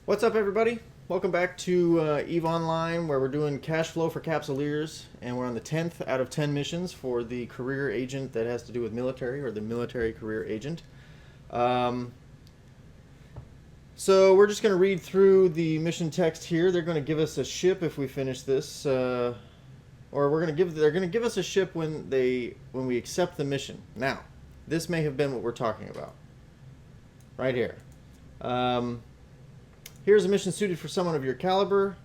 What's up, everybody? Welcome back to EVE Online, where we're doing cash flow for Capsuleers, and we're on the 10th out of 10 missions for the career agent that has to do with military, or the military career agent. So we're just going to read through the mission text here. They're going to give us a ship if we finish this, or they're going to give us a ship when we accept the mission. Now, this may have been what we're talking about, right here. Here's a mission suited for someone of your caliber.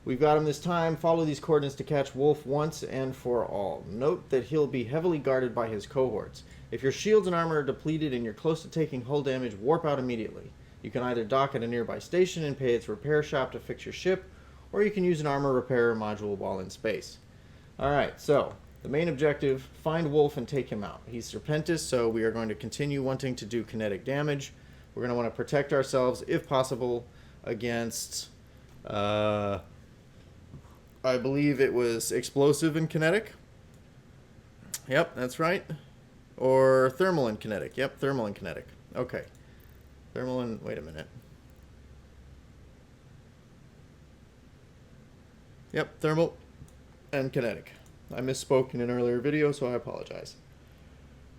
We've got him this time. Follow these coordinates to catch Wolf once and for all. Note that he'll be heavily guarded by his cohorts. If your shields and armor are depleted and you're close to taking hull damage, warp out immediately. You can either dock at a nearby station and pay its repair shop to fix your ship, or you can use an armor repair module while in space. Alright, so the main objective, find Wolf and take him out. He's Serpentis, so we are going to continue wanting to do kinetic damage. We're going to want to protect ourselves, if possible, against, I believe it was explosive and kinetic. Yep, that's right. Or thermal and kinetic. Yep, thermal and kinetic. Okay. Thermal and, wait a minute. Yep, thermal and kinetic. I misspoke in an earlier video, so I apologize.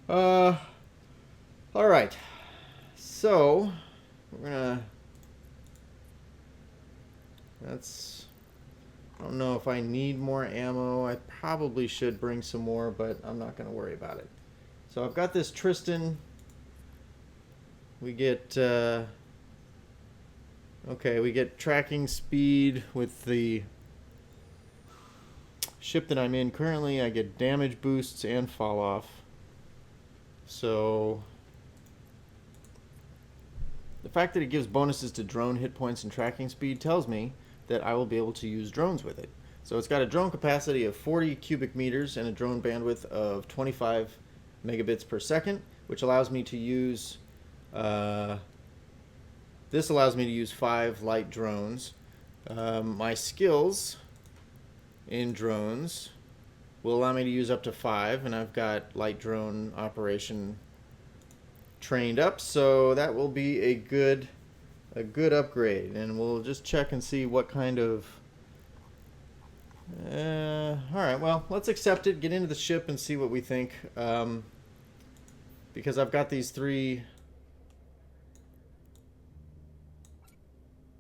Alright. So, we're gonna... I don't know if I need more ammo. I probably should bring some more, but I'm not going to worry about it. So I've got this Tristan. We get, we get tracking speed with the ship that I'm in currently. I get damage boosts and fall off. So the fact that it gives bonuses to drone hit points and tracking speed tells me that I will be able to use drones with it. So it's got a drone capacity of 40 cubic meters and a drone bandwidth of 25 megabits per second, which allows me to use, this allows me to use 5 light drones. My skills in drones will allow me to use up to 5, and I've got light drone operation trained up, so that will be a good upgrade, and we'll just check and see what kind of alright, well, let's accept it, get into the ship and see what we think, because I've got these 3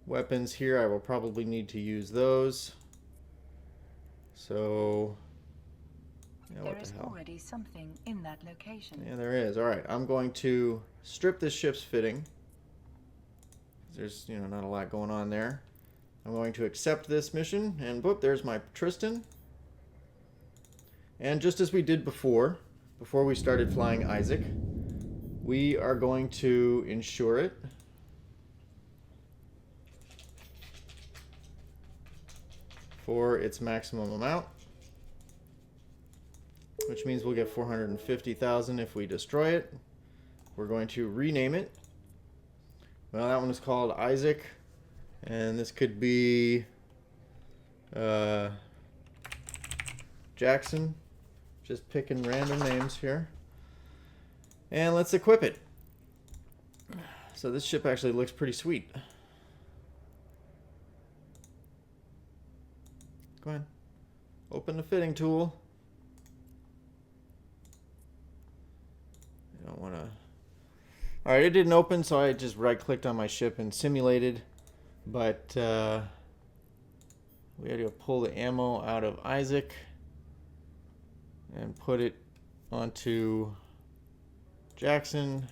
weapons here. I will probably need to use those, so yeah, there is already something in that location. Yeah, there is. Alright, I'm going to strip this ship's fitting. There's, not a lot going on there. I'm going to accept this mission, and boop, there's my Tristan. And just as we did before we started flying Isaac, we are going to insure it. For its maximum amount, which means we'll get 450,000 if we destroy it. We're going to rename it. Well, that one is called Isaac, and this could be Jackson. Just picking random names here. And let's equip it. So this ship actually looks pretty sweet. Go ahead. Open the fitting tool. I don't want to... Alright, it didn't open, so I just right-clicked on my ship and simulated. But we had to pull the ammo out of Isaac and put it onto Jackson.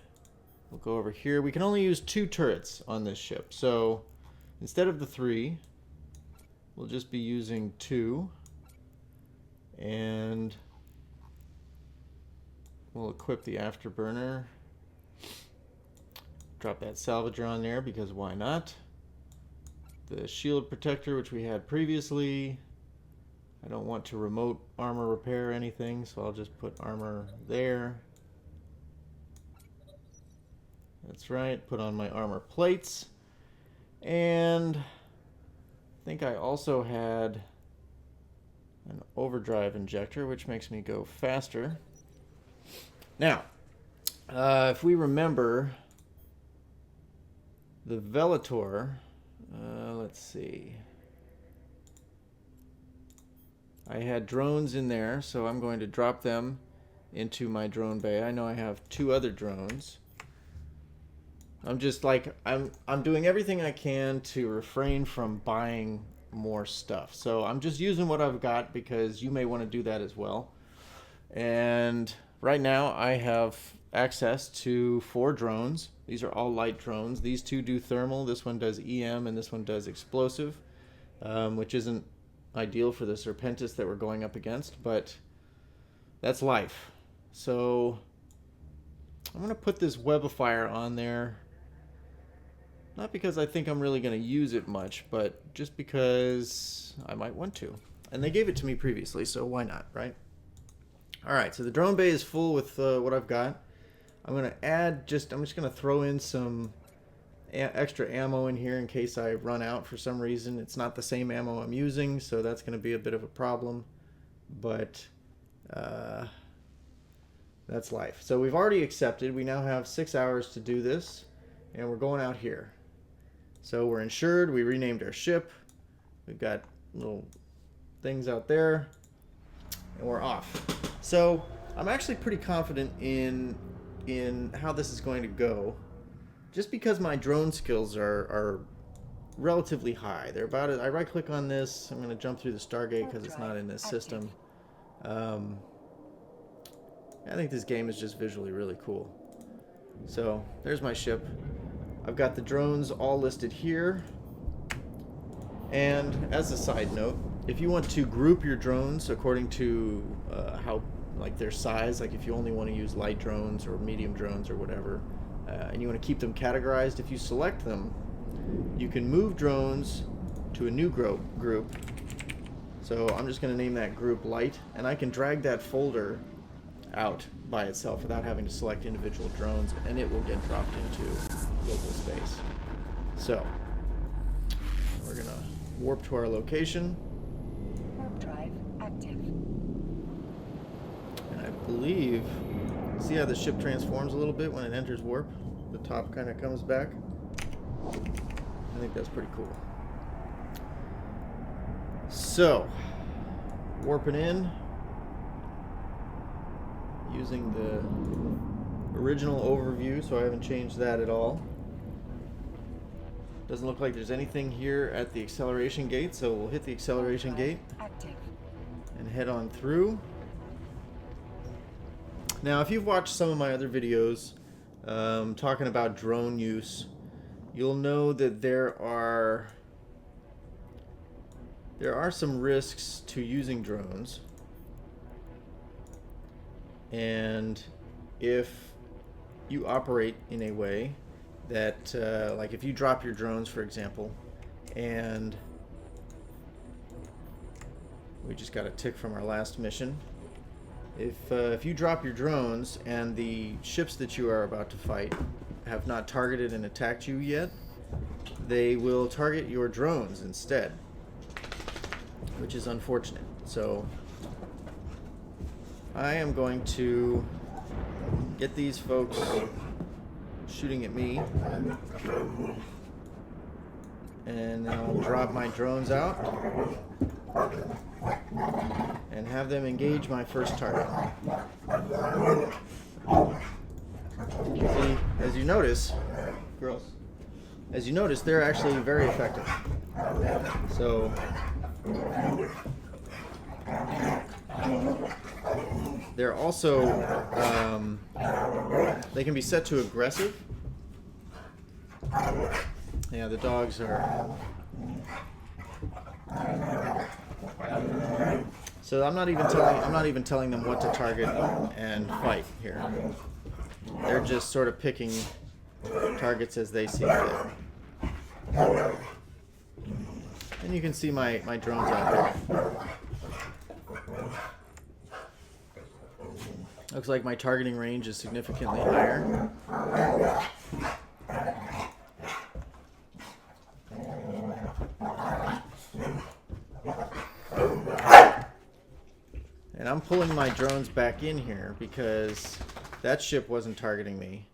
We'll go over here. We can only use 2 turrets on this ship, so instead of the 3, we'll just be using 2. And we'll equip the afterburner. Drop that salvager on there because why not? The shield protector, which we had previously. I don't want to remote armor repair anything, so I'll just put armor there. That's right, put on my armor plates. And I think I also had an overdrive injector, which makes me go faster. Now, if we remember, the Velator Let's see. I had drones in there, so I'm going to drop them into my drone bay. I know I have 2 other drones. I'm just like, I'm doing everything I can to refrain from buying more stuff. So I'm just using what I've got because you may want to do that as well. And right now I have access to 4 drones. These are all light drones. These 2 do thermal. This one does EM and this one does explosive, which isn't ideal for the Serpentis that we're going up against, but that's life. So I'm going to put this web of fire on there. Not because I think I'm really going to use it much, but just because I might want to. And they gave it to me previously, so why not, right? Alright, so the drone bay is full with what I've got. I'm going to add I'm just going to throw in some extra ammo in here in case I run out for some reason. It's not the same ammo I'm using, so that's going to be a bit of a problem. But that's life. So we've already accepted. We now have 6 hours to do this, and we're going out here. So we're insured. We renamed our ship. We've got little things out there, and we're off. So I'm actually pretty confident in how this is going to go, just because my drone skills are relatively high. They're about it. I right click on this. I'm going to jump through the Stargate because it's not in this system. I think this game is just visually really cool. So there's my ship. I've got the drones all listed here. And as a side note, if you want to group your drones according to how, like, their size, like if you only want to use light drones or medium drones or whatever, and you want to keep them categorized, if you select them, you can move drones to a new group. So I'm just going to name that group light, and I can drag that folder out by itself without having to select individual drones, and it will get dropped into local space. So we're going to warp to our location. Warp drive active. And I believe, see how the ship transforms a little bit when it enters warp? The top kind of comes back. I think that's pretty cool. So, warping in, using the original overview, so I haven't changed that at all. Doesn't look like there's anything here at the acceleration gate, so we'll hit the acceleration gate and head on through. Now, if you've watched some of my other videos talking about drone use, you'll know that there are some risks to using drones. And if you operate in a way that, like if you drop your drones, for example, and we just got a tick from our last mission. If you drop your drones and the ships that you are about to fight have not targeted and attacked you yet, they will target your drones instead, which is unfortunate. So I am going to get these folks shooting at me, and then I'll drop my drones out and have them engage my first target. See, as you notice, girls, they're actually very effective. So they're also, they can be set to aggressive. Yeah, the dogs are. So I'm not even telling them what to target and fight here. They're just sort of picking targets as they see fit. And you can see my drones out there. Looks like my targeting range is significantly higher. And I'm pulling my drones back in here because that ship wasn't targeting me.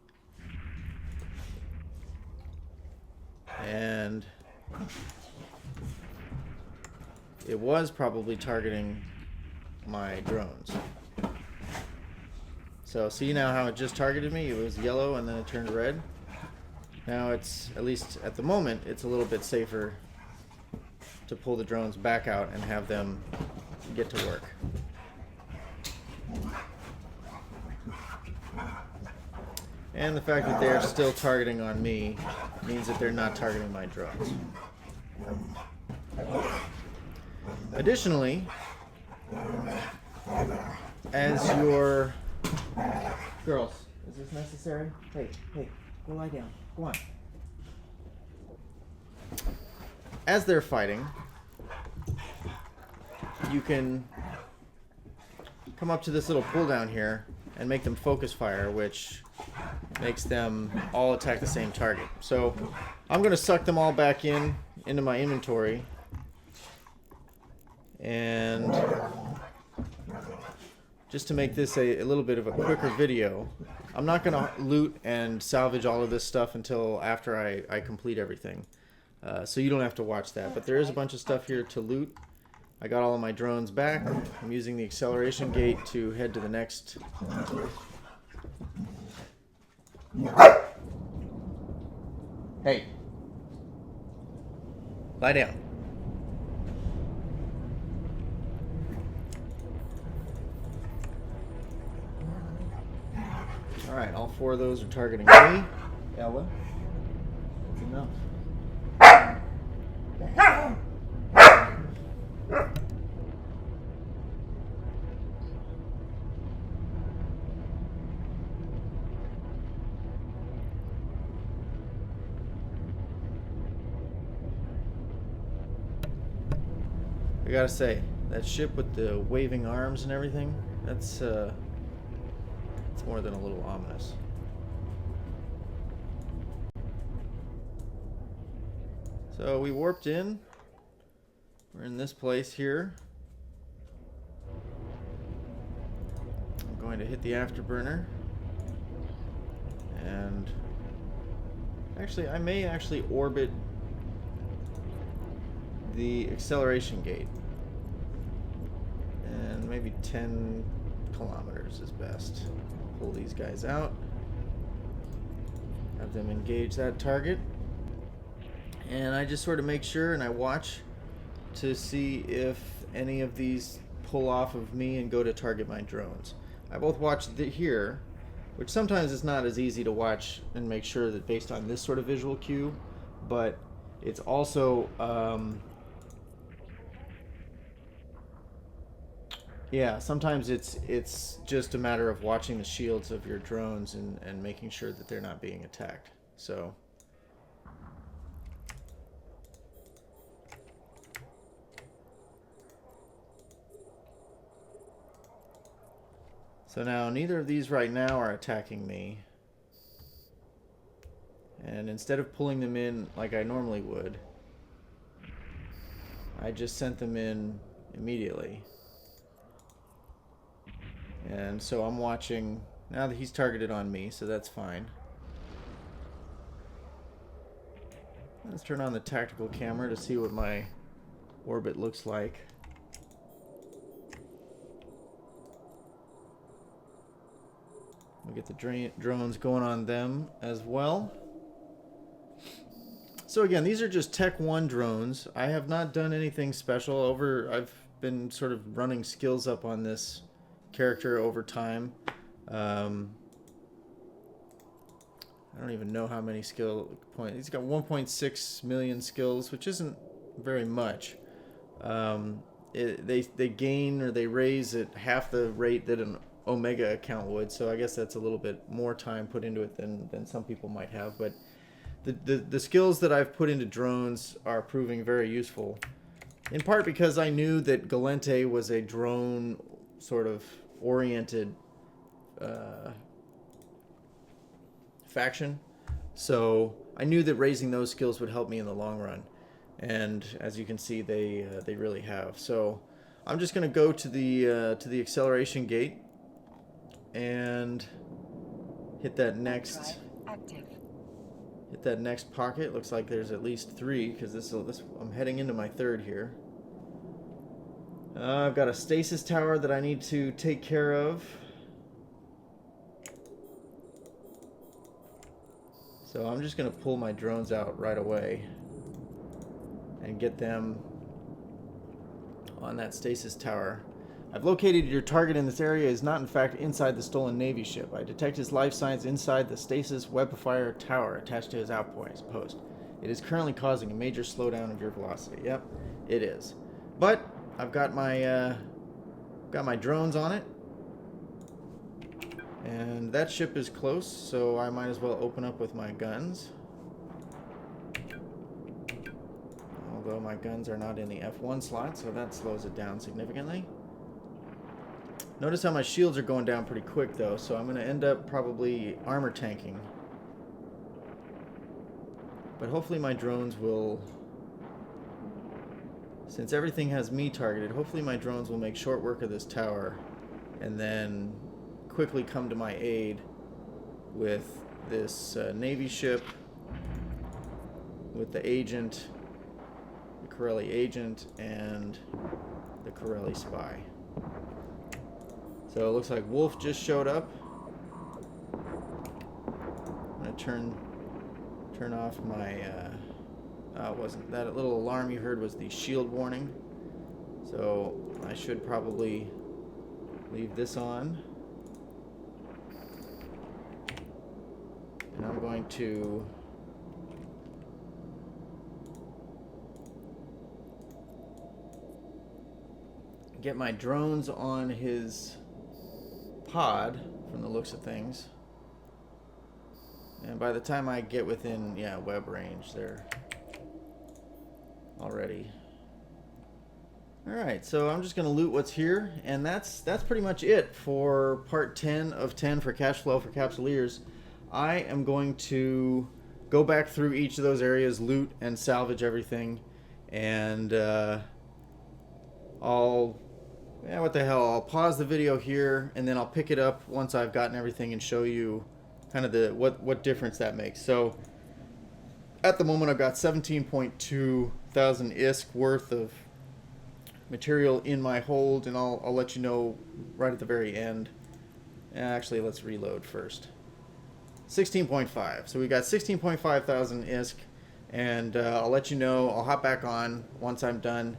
And it was probably targeting my drones. So see now how it just targeted me? It was yellow and then it turned red. Now it's, at least at the moment, it's a little bit safer to pull the drones back out and have them get to work. And the fact that they're still targeting on me means that they're not targeting my drones. Additionally, as your... Girls, is this necessary? Hey, go lie down. Go on. As they're fighting, you can come up to this little pull down here and make them focus fire, which makes them all attack the same target. So I'm going to suck them all back into my inventory, and just to make this a little bit of a quicker video, I'm not going to loot and salvage all of this stuff until after I complete everything. So you don't have to watch that. But there is a bunch of stuff here to loot. I got all of my drones back. I'm using the acceleration gate to head to the next. Hey. Lie down. Alright, all four of those are targeting me. Ella. That's enough. I gotta say, that ship with the waving arms and everything, that's it's more than a little ominous. So we warped in. We're in this place here. I'm going to hit the afterburner. And actually, I may actually orbit the acceleration gate. And maybe 10 kilometers is best. Pull these guys out. Have them engage that target. And I just sort of make sure and I watch to see if any of these pull off of me and go to target my drones. I both watch here, which sometimes is not as easy to watch and make sure that based on this sort of visual cue, but it's also yeah, sometimes it's just a matter of watching the shields of your drones and making sure that they're not being attacked. So now neither of these right now are attacking me. And instead of pulling them in like I normally would, I just sent them in immediately. And so I'm watching, now that he's targeted on me, so that's fine. Let's turn on the tactical camera to see what my orbit looks like. We'll get the drones going on them as well. So again, these are just Tech 1 drones. I have not done anything special. I've been sort of running skills up on this character over time. I don't even know how many skill points. He's got 1.6 million skills, which isn't very much. They gain or they raise at half the rate that an Omega account would, so I guess that's a little bit more time put into it than some people might have. But the skills that I've put into drones are proving very useful, in part because I knew that Galente was a drone sort of oriented faction, so I knew that raising those skills would help me in the long run, and as you can see, they really have. So I'm just going to go to the acceleration gate and hit that next hit that next pocket. Looks like there's at least 3 because this I'm heading into my 3rd here. I've got a stasis tower that I need to take care of. So I'm just going to pull my drones out right away and get them on that stasis tower. I've located your target in this area is not in fact inside the stolen Navy ship. I detect his life signs inside the stasis webifier tower attached to his outpost. It is currently causing a major slowdown of your velocity. Yep, it is. But I've got my drones on it. And that ship is close, so I might as well open up with my guns. Although my guns are not in the F1 slot, so that slows it down significantly. Notice how my shields are going down pretty quick, though, so I'm going to end up probably armor tanking. But hopefully my drones will... Since everything has me targeted, hopefully my drones will make short work of this tower and then quickly come to my aid with this Navy ship, with the agent, the Corelli agent, and the Corelli spy. So it looks like Wolf just showed up. I'm gonna turn off my wasn't that little alarm you heard was the shield warning. So I should probably leave this on. And I'm going to get my drones on his pod from the looks of things. And by the time I get within, web range, they're already. Alright, so I'm just going to loot what's here, and that's pretty much it for part 10 of 10 for cash flow for Capsuleers. I am going to go back through each of those areas, loot and salvage everything, and I'll pause the video here, and then I'll pick it up once I've gotten everything and show you kind of what difference that makes. So at the moment I've got 17.2 thousand ISK worth of material in my hold, and I'll let you know right at the very end. Actually, let's reload first. 16.5. So we got 16.5 thousand ISK, and I'll let you know. I'll hop back on once I'm done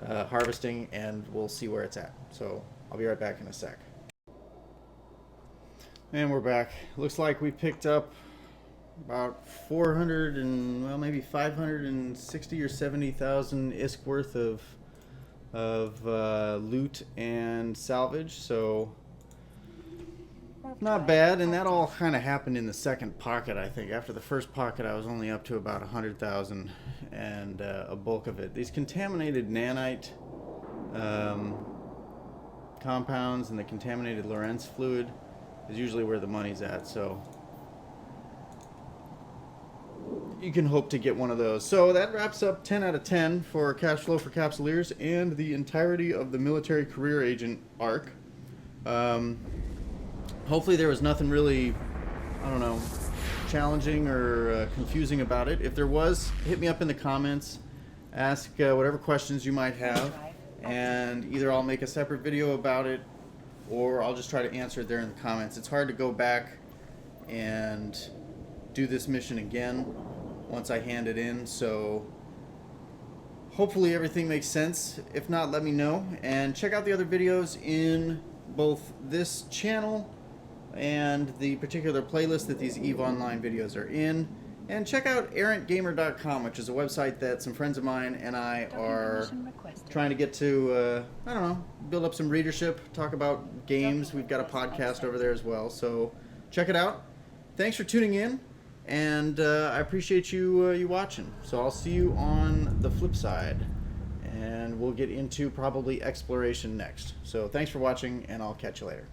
harvesting, and we'll see where it's at. So I'll be right back in a sec. And we're back. Looks like we picked up about 400 and, well, maybe 560 or 70,000 ISK worth of loot and salvage. So not bad, and that all kind of happened in the second pocket, I think. After the first pocket, I was only up to about 100,000, and a bulk of it. These contaminated nanite compounds and the contaminated Lorentz fluid is usually where the money's at, so you can hope to get one of those. So that wraps up 10 out of 10 for cash flow for Capsuleers and the entirety of the military career agent arc. Hopefully there was nothing really, I don't know, challenging or confusing about it. If there was, hit me up in the comments. Ask whatever questions you might have, and either I'll make a separate video about it, or I'll just try to answer it there in the comments. It's hard to go back and do this mission again once I hand it in, so hopefully everything makes sense. If not, let me know, and check out the other videos in both this channel and the particular playlist that these EVE Online videos are in. And check out errantgamer.com, which is a website that some friends of mine and I are trying to get to, I don't know, build up some readership, talk about games. We've got a podcast over there as well, so check it out. Thanks for tuning in, and I appreciate you watching. So I'll see you on the flip side, and we'll get into probably exploration next. So thanks for watching, and I'll catch you later.